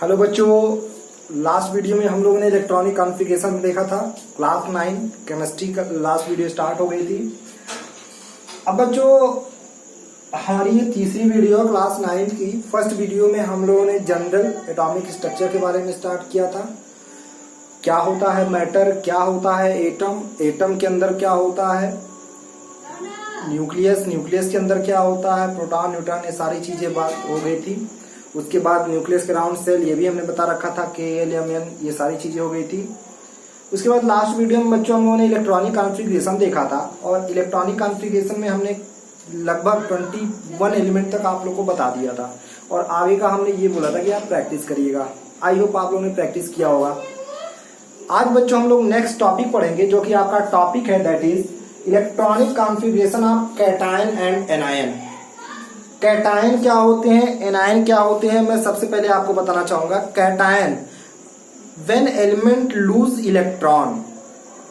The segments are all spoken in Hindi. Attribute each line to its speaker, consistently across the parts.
Speaker 1: हेलो बच्चों, लास्ट वीडियो में हम लोगों ने इलेक्ट्रॉनिक कॉन्फ़िगरेशन देखा था। क्लास 9 केमिस्ट्री का लास्ट वीडियो स्टार्ट हो गई थी। अब बच्चों हमारी ये तीसरी वीडियो क्लास 9 की। फर्स्ट वीडियो में हम लोगों ने जनरल एटॉमिक स्ट्रक्चर के बारे में स्टार्ट किया था। क्या होता है मैटर, क्या होता है एटम, एटम के अंदर क्या होता है न्यूक्लियस, न्यूक्लियस के अंदर क्या होता है प्रोटॉन, न्यूट्रॉन, ये सारी चीजें बात हो गई थी। उसके बाद न्यूक्लियस के राउंड सेल, ये भी हमने बता रखा था, KLMN, ये सारी चीजें हो गई थी। उसके बाद लास्ट वीडियो में बच्चों हम लोगों ने इलेक्ट्रॉनिक कॉन्फ़िगरेशन देखा था और इलेक्ट्रॉनिक कॉन्फ़िगरेशन में हमने लगभग 21 एलिमेंट तक आप लोग को बता दिया था और आगे का हमने ये बोला था कि आप प्रैक्टिस करिएगा। आई होप आप लोगों ने प्रैक्टिस किया होगा। आज बच्चों हम लोग नेक्स्ट टॉपिक पढ़ेंगे जो कि आपका टॉपिक है, that is electronic configuration of cation and anion. Cation क्या होते हैं, एनायन क्या होते हैं, मैं सबसे पहले आपको बताना चाहूंगा। Cation, when element lose electron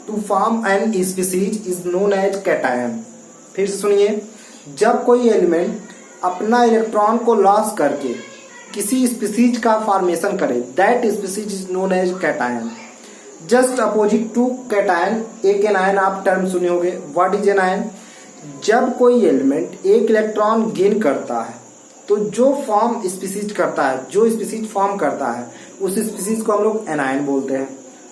Speaker 1: to form an species is known as cation. फिर सुनिए, जब कोई एलिमेंट अपना इलेक्ट्रॉन को लॉस करके किसी स्पीसीज का फॉर्मेशन करे, that species is known as cation. Just opposite to cation एक एनायन आप टर्म सुने होंगे। What is anion? जब कोई एलिमेंट एक इलेक्ट्रॉन गेन करता है तो जो फॉर्म स्पीसीज करता है, जो स्पीसीज फॉर्म करता है, उस स्पीसीज को हम लोग एनायन बोलते हैं।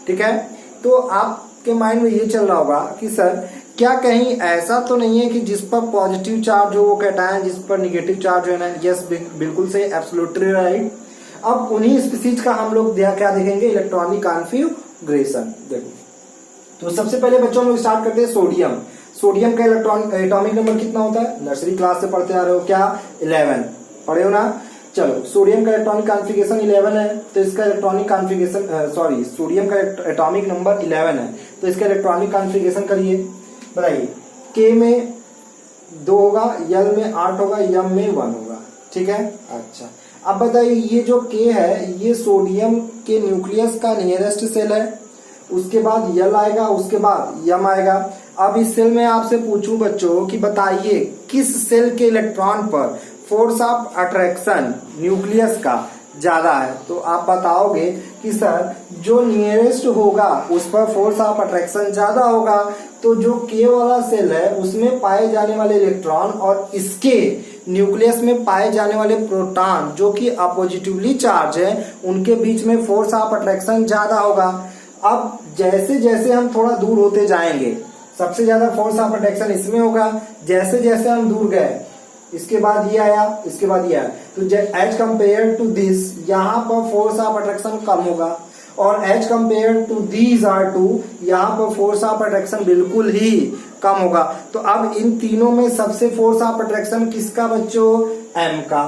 Speaker 1: ठीक है, तो आपके माइंड में ये चल रहा होगा कि सर क्या कहीं ऐसा तो नहीं है कि जिस पर पॉजिटिव चार्ज हो वो कैटायन, जिस पर निगेटिव चार्ज हो एनायन? यस, बिल्कुल सही, एब्सोल्युटली राइट। अब उन्हीं स्पीसीज का हम लोग क्या देखेंगे, इलेक्ट्रॉनिक कॉन्फ़िगरेशन। देखो, तो सबसे पहले बच्चों हम लोग स्टार्ट करते हैं सोडियम। सोडियम का एटॉमिक नंबर कितना होता है? नर्सरी क्लास से पढ़ते आ रहे हो क्या? 11 पढ़े हो ना? चलो, सोडियम का इलेक्ट्रॉनिक कॉन्फ़िगरेशन 11 है, तो इसका इलेक्ट्रॉनिक कॉन्फ़िगरेशन सोडियम का एटॉमिक नंबर 11 है, तो इसका इलेक्ट्रॉनिक कॉन्फ़िगरेशन करिए, बताइए। K में 2 होगा, L में 8 होगा, M में 1 होगा। ठीक है, अच्छा। अब बताइए, ये जो K है ये सोडियम के न्यूक्लियस का नियरेस्ट सेल है, उसके बाद L आएगा, उसके बाद M आएगा। अब इस सेल में आपसे पूछूं बच्चों कि बताइए किस सेल के इलेक्ट्रॉन पर फोर्स ऑफ अट्रैक्शन न्यूक्लियस का ज्यादा है? तो आप बताओगे कि सर जो नियरेस्ट होगा उस पर फोर्स ऑफ अट्रैक्शन ज्यादा होगा। तो जो K वाला सेल है उसमें पाए जाने वाले इलेक्ट्रॉन और इसके न्यूक्लियस में पाए जाने वाले प्रोटॉन जो कि अपोजिटिवली चार्ज है, उनके बीच में फोर्स ऑफ अट्रैक्शन ज्यादा होगा। अब जैसे जैसे हम थोड़ा दूर होते जाएंगे, सबसे ज्यादा फोर्स ऑफ अट्रैक्शन इसमें होगा। जैसे जैसे हम दूर गए, इसके बाद ये आया, इसके बाद ये आया, तो एज कंपेयर टू दिस, यहाँ पर फोर्स ऑफ अट्रैक्शन कम होगा, और as compare to these R two, यहाँ पर फोर्स ऑफ अट्रैक्शन बिल्कुल ही कम होगा। तो अब इन तीनों में सबसे फोर्स ऑफ अट्रैक्शन किसका बच्चों? M का,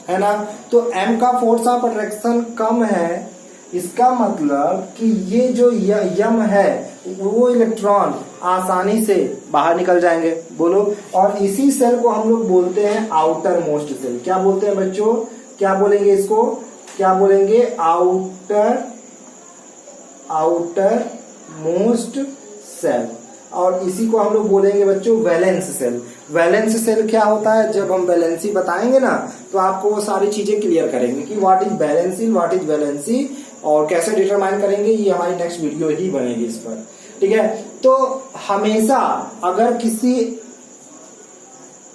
Speaker 1: है ना? तो M का फोर्स ऑफ अट्रैक्शन कम है, इसका मतलब कि ये जो M है वो इलेक्ट्रॉन आसानी से बाहर निकल जाएंगे। बोलो, और इसी सेल को हम लोग बोलते हैं आउटर मोस्ट सेल। क्या बोलते हैं बच्चों? क्या बोलेंगे इसको? क्या बोलेंगे? Outermost shell. और इसी को हम लोग बोलेंगे बच्चों वैलेंस सेल। वैलेंस सेल क्या होता है? जब हम वैलेंसी बताएंगे ना तो आपको वो सारी चीजें क्लियर करेंगे कि what is valency, what is valency और कैसे डिटरमाइन करेंगे, ये हमारी नेक्स्ट वीडियो ही बनेगी इस पर। ठीक है, तो हमेशा अगर किसी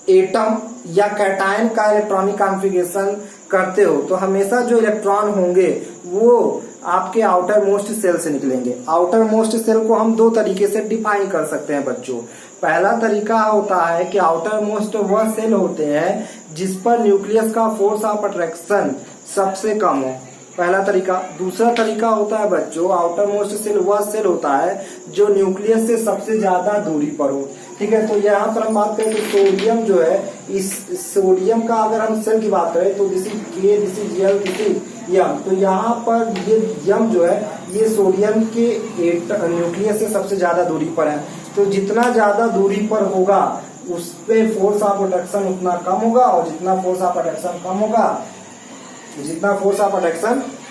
Speaker 1: एटम या कैटायन का इलेक्ट्रॉनिक कॉन्फ़िगरेशन करते हो तो हमेशा जो इलेक्ट्रॉन होंगे वो आपके आउटर मोस्ट सेल से निकलेंगे। आउटर मोस्ट सेल को हम दो तरीके से डिफाइन कर सकते हैं बच्चों। पहला तरीका होता है कि आउटर मोस्ट वह सेल होते हैं जिस पर न्यूक्लियस का फोर्स ऑफ अट्रैक्शन सबसे कम हो, पहला तरीका। दूसरा तरीका होता है बच्चों, आउटर मोस्ट सेल वह सेल होता है जो न्यूक्लियस से सबसे ज्यादा दूरी पर हो। ठीक है, तो यहाँ पर हम बात करें तो सोडियम जो है, इस सोडियम का अगर हम सेल की बात करें तो this is K, this is L, this is M। तो यहाँ पर ये M जो है ये सोडियम के न्यूक्लियस से सबसे ज्यादा दूरी पर है। तो जितना ज्यादा दूरी पर होगा उस पे फोर्स ऑफ अट्रैक्शन उतना कम होगा, और जितना फोर्स ऑफ अट्रैक्शन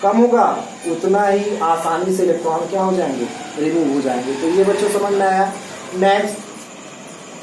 Speaker 1: कम होगा उतना ही आसानी से इलेक्ट्रॉन क्या हो जाएंगे? रिमूव हो जाएंगे। तो ये बच्चों समझ में आया। नेक्स्ट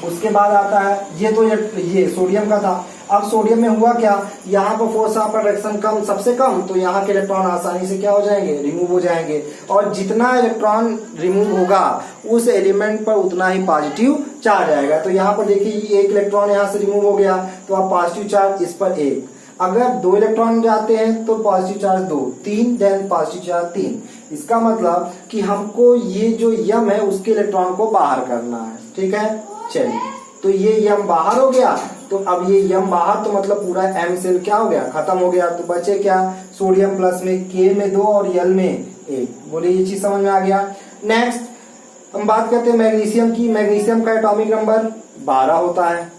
Speaker 1: उसके बाद आता है, ये तो ये सोडियम का था। अब सोडियम में हुआ क्या, यहाँ पर फोर्स ऑफ अट्रैक्शन कम, सबसे कम, तो यहाँ के इलेक्ट्रॉन आसानी से क्या हो जाएंगे, रिमूव हो जाएंगे। और जितना इलेक्ट्रॉन रिमूव होगा उस एलिमेंट पर उतना ही पॉजिटिव चार्ज आएगा। तो यहाँ पर देखिए एक इलेक्ट्रॉन यहाँ से रिमूव हो गया तो आप पॉजिटिव चार्ज इस पर 1, अगर 2 इलेक्ट्रॉन जाते हैं तो positive charge 2, 3, then positive charge 3। इसका मतलब कि हमको ये जो यम है उसके इलेक्ट्रॉन को बाहर करना है, ठीक है। चलिए, तो ये यम बाहर हो गया, तो अब ये यम बाहर तो मतलब पूरा एम सेल क्या हो गया, खत्म हो गया। तो बचे क्या, सोडियम प्लस में के में 2 और यल में 1। बोले ये चीज समझ में आ गया। नेक्स्ट हम बात करते हैं मैग्नीशियम की। मैग्नीशियम का एटॉमिक नंबर 12 होता है,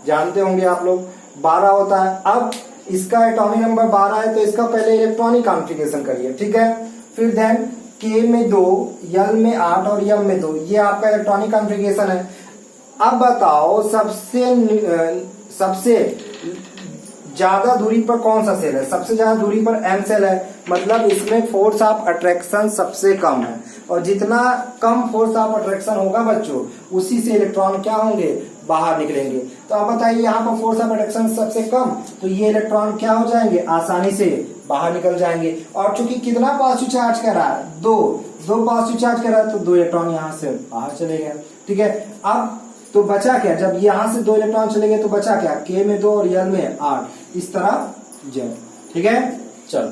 Speaker 1: जानते होंगे आप लोग, 12 होता है। अब इसका एटॉमिक नंबर 12 है तो इसका पहले इलेक्ट्रॉनिक कॉन्फ़िगरेशन करिए, ठीक है। फिर देन के में 2, यल में 8 और यम में 2, ये आपका इलेक्ट्रॉनिक कॉन्फ़िगरेशन है। अब बताओ सबसे ज्यादा दूरी पर कौन सा सेल है, सबसे ज्यादा दूरी पर एम सेल है, मतलब इसमें फोर्स ऑफ अट्रैक्शन सबसे कम है। और जितना कम फोर्स ऑफ अट्रैक्शन होगा बच्चों, उसी से इलेक्ट्रॉन क्या होंगे, बाहर निकलेंगे। तो आप बताइए यहाँ पर फोर्स ऑफ अट्रैक्शन सबसे कम, तो ये इलेक्ट्रॉन क्या हो जाएंगे, आसानी से बाहर निकल जाएंगे। और चूंकि कितना पॉजिटिव चार्ज कर रहा है, 2 पॉजिटिव चार्ज कर रहा है, तो 2 इलेक्ट्रॉन यहाँ से बाहर चले गए, ठीक है। अब तो बचा क्या, जब यहाँ से 2 इलेक्ट्रॉन चले गए तो बचा क्या, के में 2 और यल में 8, इस तरह जेड, ठीक है। चलो,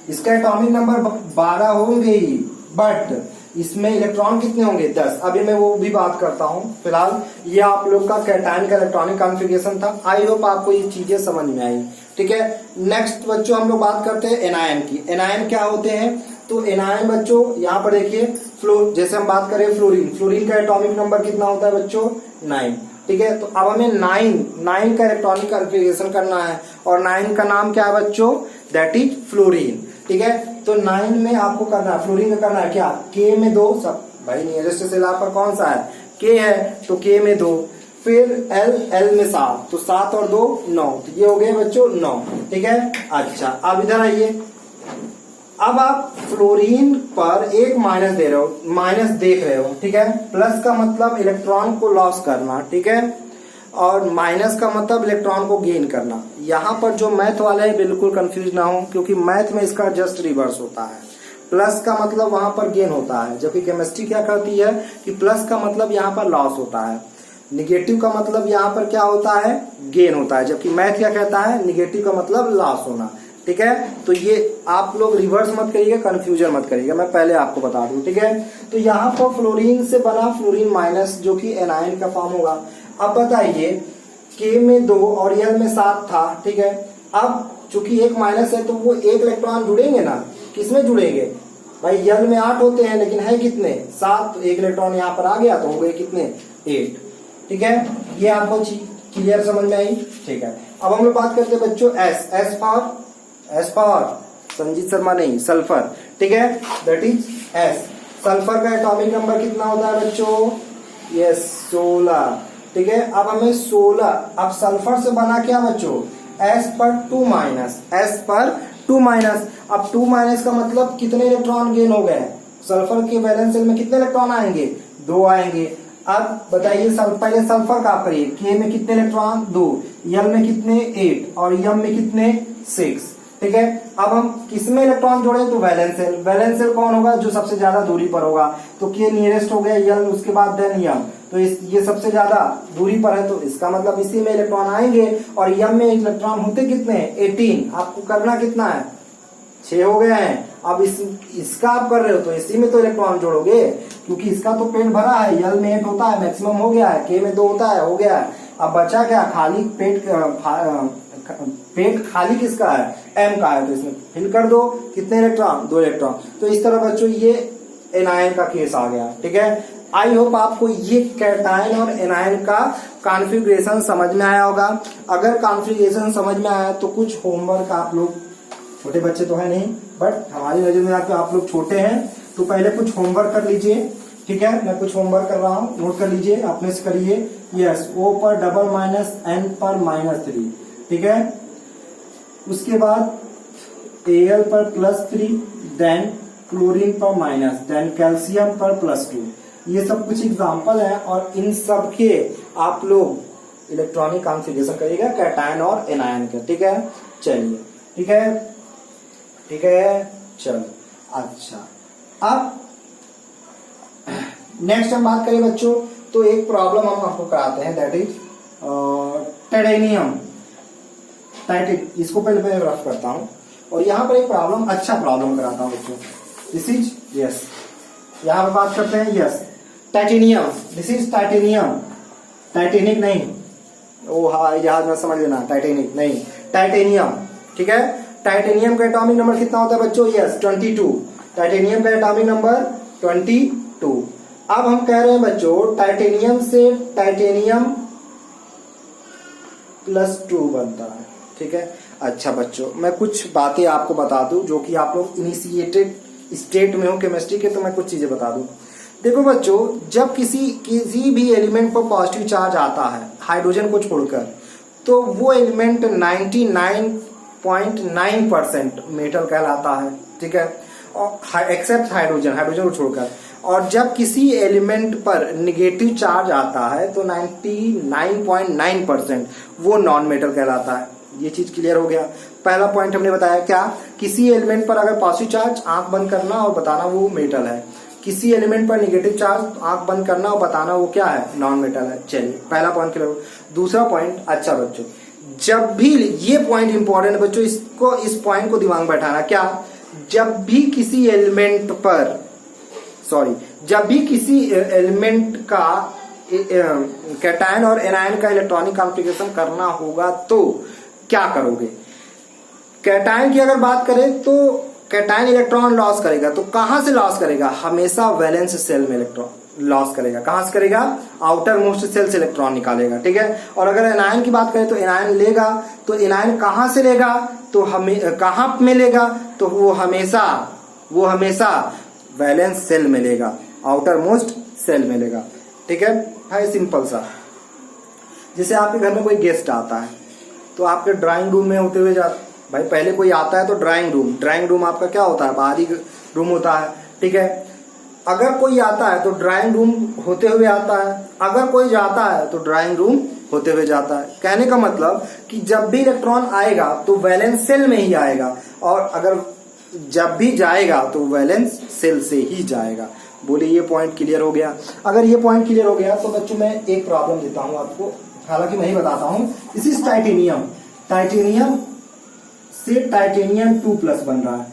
Speaker 1: इसका एटॉमिक नंबर 12 होंगे ही, बट इसमें इलेक्ट्रॉन कितने होंगे, 10। अभी मैं वो भी बात करता हूँ। फिलहाल ये आप लोग का कैटायन का इलेक्ट्रॉनिक कॉन्फ़िगरेशन था। आई होप आपको ये चीजें समझ में आई, ठीक है। नेक्स्ट बच्चों हम लोग बात करते हैं एनायन की। एनायन क्या होते हैं, तो एनायन बच्चों यहाँ पर देखिए, जैसे हम बात करें फ्लोरीन का एटॉमिक नंबर कितना होता है बच्चों, 9, ठीक है। तो अब हमें 9 का इलेक्ट्रॉनिक कॉन्फ़िगरेशन करना है, और 9 का नाम क्या है बच्चों, दैट इज फ्लोरीन, ठीक है। तो 9 में आपको करना है, फ्लोरीन का करना है क्या, के में 2, सब भाई नियरेस्ट सेल आपका कौन सा है, के है, तो के में 2, फिर एल में 7, तो 7 और 2 9, तो ये हो गए बच्चों 9, ठीक है। अच्छा, अब इधर आइए। अब आप फ्लोरीन पर एक माइनस दे रहे हो, माइनस देख रहे हो, ठीक है। प्लस का मतलब इलेक्ट्रॉन को लॉस करना, ठीक है, और माइनस का मतलब इलेक्ट्रॉन को गेन करना। यहाँ पर जो मैथ वाले हैं बिल्कुल कंफ्यूज ना हो, क्योंकि मैथ में इसका जस्ट रिवर्स होता है। प्लस का मतलब वहां पर गेन होता है, जबकि केमिस्ट्री क्या करती है कि प्लस का मतलब यहाँ पर लॉस होता है, निगेटिव का मतलब यहाँ पर क्या होता है, गेन होता है, जबकि मैथ क्या कहता है, निगेटिव का मतलब लॉस होना, ठीक है। तो ये आप लोग रिवर्स मत करिएगा, कंफ्यूजन मत करिएगा, मैं पहले आपको बता दूं, ठीक है। तो यहाँ पर फ्लोरीन से बना फ्लोरीन माइनस, जो कि एनायन का फॉर्म होगा। अब बताइए, के में 2 और यल में 7 था, ठीक है। अब चूंकि एक माइनस है तो वो एक इलेक्ट्रॉन जुड़ेंगे ना, किसमें जुड़ेंगे भाई, यल में 8 होते हैं, लेकिन है कितने, 7, तो एक इलेक्ट्रॉन यहाँ पर आ गया, तो हो गए कितने, 8, ठीक है। ये आपको क्लियर समझ में आई, ठीक है। अब हम लोग बात करते हैं बच्चों एस फॉर संजीत शर्मा नहीं, सल्फर, ठीक है, दैट इज एस। सल्फर का एटॉमिक नंबर कितना होता है बच्चों, यस 16, ठीक है। अब हमें 16, अब सल्फर से बना क्या बच्चों, एस पर 2 माइनस, एस पर 2 माइनस। अब 2 माइनस का मतलब कितने इलेक्ट्रॉन गेन हो गए, सल्फर के वैलेंस शेल में कितने इलेक्ट्रॉन आएंगे, 2 आएंगे। अब बताइए पहले सल्फर का करिए, के में कितने इलेक्ट्रॉन, 2, यल में कितने 8 और यम में कितने 6, ठीक है। अब हम किसमें इलेक्ट्रॉन जोड़े, तो वैलेंस शेल। वैलेंस शेल कौन होगा, जो सबसे ज्यादा दूरी पर होगा, तो के नियरेस्ट हो गया, यल उसके बाद देन यम, तो ये सबसे ज्यादा दूरी पर है, तो इसका मतलब इसी में इलेक्ट्रॉन आएंगे। और यम में इलेक्ट्रॉन होते कितने, 18, आपको करना कितना है, 6 हो गए हैं। अब इसका आप कर रहे हो तो इसी में तो इलेक्ट्रॉन जोड़ोगे, क्योंकि इसका तो पेट भरा है, यल में 8 होता है, मैक्सिमम हो गया है, के में 2 होता है, हो गया है। अब बचा क्या, खाली पेट खाली किसका है, एम का है, तो इसमें फिल कर दो, कितने इलेक्ट्रॉन, 2 इलेक्ट्रॉन। तो इस तरह बच्चों ये एनायन का केस आ गया, ठीक है। आई होप आपको ये कैटायन और एनायन का कॉन्फ़िगरेशन समझ में आया होगा। अगर कॉन्फ़िगरेशन समझ में आया तो कुछ होमवर्क, आप लोग छोटे बच्चे तो है नहीं, बट हमारी नजर में आप लोग छोटे हैं, तो पहले कुछ होमवर्क कर लीजिए, ठीक है। मैं कुछ होमवर्क कर रहा हूँ, नोट कर लीजिए, अपने से करिए। यस, O पर डबल माइनस, N पर -3, ठीक है। उसके बाद Al पर +3, देन क्लोरीन पर माइनस, देन कैल्शियम पर +2। ये सब कुछ एग्जाम्पल है, और इन सब के आप लोग इलेक्ट्रॉनिक कॉन्फ़िगरेशन करिएगा कैटायन और एनायन का। ठीक है, चलिए, ठीक है, ठीक है, चलो। अच्छा, अब नेक्स्ट हम बात करें बच्चों, तो एक प्रॉब्लम हम आपको कराते हैं, दैट इज टाइटेनियम। इसको पहले मैं रफ करता हूं, और यहाँ पर एक प्रॉब्लम, अच्छा प्रॉब्लम कराता हूं बच्चों। दिस इज यस, यहाँ पर बात करते हैं yes titanium. This is titanium, Titanic नहीं, ओ हाँ जहाज में समझ लेना, टाइटेनिक नहीं, टाइटेनियम। ठीक है, टाइटेनियम का एटॉमिक नंबर कितना होता है बच्चों? यस 22। टाइटेनियम का एटॉमिक नंबर 22। अब हम कह रहे हैं बच्चों टाइटेनियम से टाइटेनियम +2 बनता है। ठीक है, अच्छा बच्चों मैं कुछ बातें आपको बता दूं, जो कि आप लोग इनिशिएटेड स्टेट में हो केमिस्ट्री के, तो मैं कुछ चीजें बता दूं। देखो बच्चों, जब किसी भी एलिमेंट पर पॉजिटिव चार्ज आता है हाइड्रोजन को छोड़कर, तो वो एलिमेंट 99.9% मेटल कहलाता है। ठीक है, और एक्सेप्ट हाइड्रोजन, हाइड्रोजन को छोड़कर। और जब किसी एलिमेंट पर निगेटिव चार्ज आता है तो 99.9% वो नॉन मेटल कहलाता है। ये चीज क्लियर हो गया। पहला पॉइंट हमने बताया क्या, किसी एलिमेंट पर अगर पॉजिटिव चार्ज, आंख बंद करना और बताना वो मेटल है। किसी एलिमेंट पर नेगेटिव चार्ज, आंख बंद करना और बताना वो क्या है, नॉन मेटल है। चलिए, पहला पॉइंट क्लियर। दूसरा पॉइंट, अच्छा बच्चों, जब भी, ये पॉइंट इंपॉर्टेंट है बच्चों, इसको, इस पॉइंट को दिमाग में बैठाना, क्या, जब भी किसी एलिमेंट पर, सॉरी, जब भी किसी एलिमेंट का कैटायन और एनायन का इलेक्ट्रॉनिक कॉन्फ़िगरेशन करना होगा तो क्या करोगे? कैटायन की अगर बात करें तो कैटायन इलेक्ट्रॉन लॉस करेगा, तो कहां से लॉस करेगा? हमेशा वैलेंस सेल में इलेक्ट्रॉन लॉस करेगा। कहां से करेगा? आउटर मोस्ट सेल से इलेक्ट्रॉन निकालेगा। ठीक है, और अगर एनायन की बात करें तो एनायन लेगा, तो एनायन कहां से लेगा? तो हमें कहां में लेगा? तो वो हमेशा वैलेंस सेल में लेगा, आउटर मोस्ट सेल में लेगा। ठीक है सिंपल सा। जैसे आपके घर में कोई गेस्ट आता है, तो आपके ड्राइंग रूम में होते हुए भाई पहले कोई आता है तो ड्राइंग रूम आपका क्या होता है? बाहरी रूम होता है। ठीक है, अगर कोई आता है तो ड्राइंग रूम होते हुए आता है, अगर कोई जाता है तो ड्राइंग रूम होते हुए जाता है। कहने का मतलब कि जब भी इलेक्ट्रॉन आएगा तो वैलेंस सेल में ही आएगा, और अगर जब भी जाएगा तो वैलेंस सेल से ही जाएगा। बोलिए ये पॉइंट क्लियर हो गया? अगर ये पॉइंट क्लियर हो गया तो बच्चों मैं एक प्रॉब्लम देता हूं आपको, हालांकि मैं ही बताता हूं। This is titanium. टाइटेनियम से टाइटेनियम 2+ बन रहा है।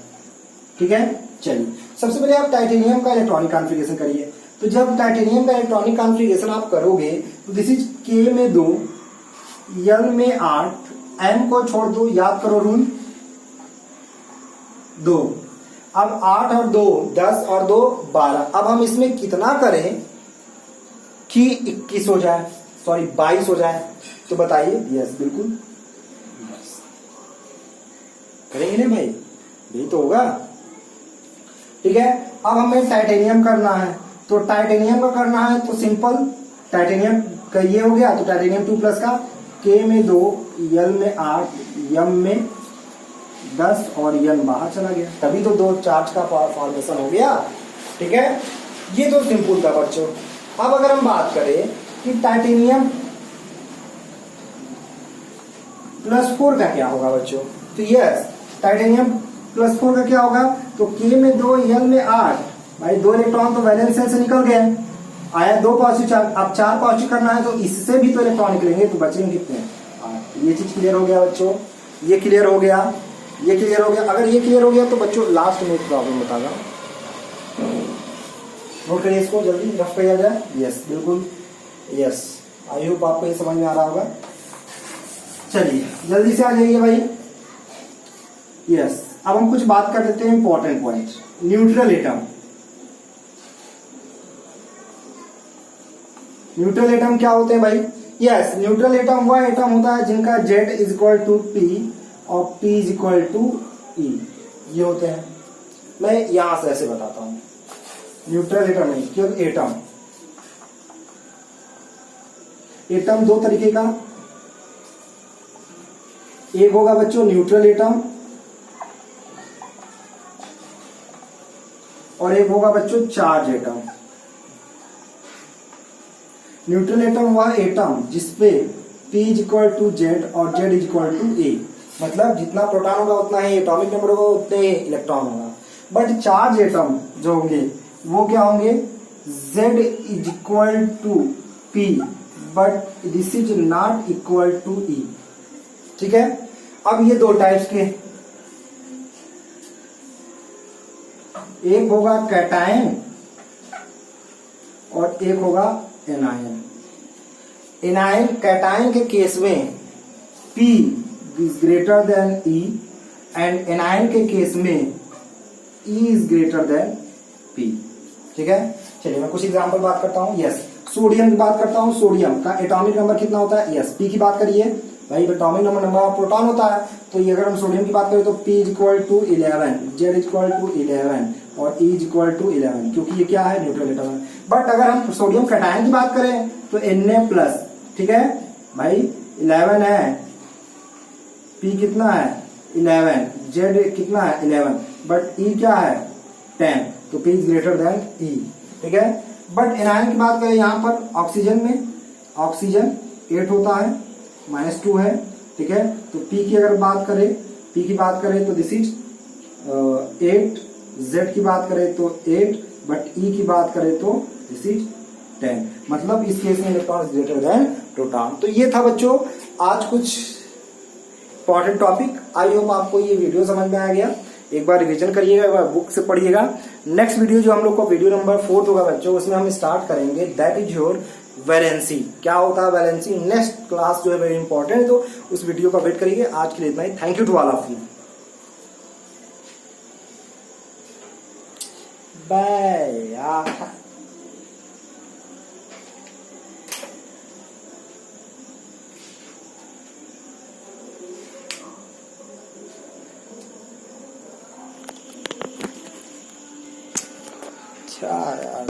Speaker 1: ठीक है, चलिए सबसे पहले आप टाइटेनियम का इलेक्ट्रॉनिक कॉन्फ़िगरेशन करिए। तो जब टाइटेनियम का इलेक्ट्रॉनिक कॉन्फ़िगरेशन आप करोगे तो दिस इज K में 2, L में 8, M को छोड़ दो, याद करो रूल 2। अब 8 और 2 10 और 2 12। अब हम इसमें कितना करें कि 21 हो जाए, सॉरी 22 हो जाए? तो बताइए। यस बिल्कुल करेंगे ना भाई, यही तो होगा। ठीक है, अब हमें टाइटेनियम करना है, तो टाइटेनियम का करना है तो सिंपल, टाइटेनियम का ये हो गया, तो टाइटेनियम 2+ का K में 2, L में 8, M में 10 और N बाहर चला गया, तभी तो 2 चार्ज का फॉर्मेशन हो गया। ठीक है, ये तो सिंपल था बच्चों। अब अगर हम बात करें कि टाइटेनियम +4 का क्या होगा बच्चों, तो यस टाइटेनियम +4 का क्या होगा? तो K में 2, L में 8, भाई 2 इलेक्ट्रॉन तो वैलेंस सेल से निकल गए, आया 2 पॉजिटिव चार्ज। अब 4 पॉजिटिव करना है तो इससे भी तो इलेक्ट्रॉन निकलेंगे, तो बचेंगे कितने? 8। ये चीज क्लियर हो गया बच्चों, ये क्लियर हो गया, ये क्लियर हो गया। अगर ये क्लियर हो गया तो बच्चों लास्ट में एक प्रॉब्लम बता रहा हूं, नोट करिए इसको, जल्दी रफ किया जाए। यस बिल्कुल, यस आई होप आपको ये समझ में आ रहा होगा। चलिए जल्दी से आ जाइए भाई। यस, अब हम कुछ बात कर लेते हैं important point. Neutral atom, neutral atom क्या होते हैं भाई? यस, न्यूट्रल एटम वह एटम होता है जिनका Z = P और P = E, ये होते हैं। मैं यहां से ऐसे बताता हूं, न्यूट्रल एटम नहीं, केवल एटम। एटम 2 तरीके का, एक होगा बच्चों न्यूट्रल एटम और एक होगा बच्चों चार्ज एटम। न्यूट्रल एटम वह एटम जिसपे P P is equal to Z और Z is equal to A। मतलब जितना प्रोटॉन होगा उतना ही एटॉमिक नंबर होगा, उतने ही इलेक्ट्रॉन होगा। बट चार्ज एटम जो होंगे वो क्या होंगे, Z is equal to P but this is not equal to E। ठीक है, अब ये दो टाइप्स के, एक होगा कैटायन और एक होगा एनायन। एनायन कैटायन के केस में P is greater than E and anion के केस में E is greater than P। ठीक है, चलिए मैं कुछ एग्जांपल बात करता हूं। यस, सोडियम की बात करता हूं। सोडियम का एटॉमिक नंबर कितना होता है, यस P की बात करिए भाई, एटॉमिक नंबर ऑफ प्रोटॉन होता है। तो ये अगर हम सोडियम की बात करें तो P is equal to 11, Z is equal to 11 और E इज इक्वल टू 11, क्योंकि ये क्या है, न्यूट्रल एटम है। बट अगर हम सोडियम कैटायन की बात करें तो Na+, ठीक है भाई, 11 है, P कितना है 11, Z कितना है 11, बट E क्या है 10, तो P is greater than E। ठीक है, बट एनायन की बात करें यहाँ पर ऑक्सीजन में, ऑक्सीजन 8 होता है, -2 है। ठीक है, तो P की अगर बात करें, P की बात करें तो दिस इज 8, Z की बात करें तो 8, बट E की बात करें तो दिस इज 10। मतलब इस केस में electron is greater than proton. तो ये था बच्चों आज कुछ इंपॉर्टेंट टॉपिक। आई होप आपको ये वीडियो समझ में आ गया। एक बार रिवीजन करिएगा, एक बार बुक से पढ़िएगा। नेक्स्ट वीडियो जो हम लोग को वीडियो नंबर 4 होगा बच्चों, उसमें हम स्टार्ट करेंगे दैट इज योर वैलेंसी। क्या होता है वैलेंसी, नेक्स्ट क्लास जो है वेरी इंपॉर्टेंट है, तो उस वीडियो का वेट करिए। आज के लिए इतना ही। Thank you to all of you, bye. अच्छा यार।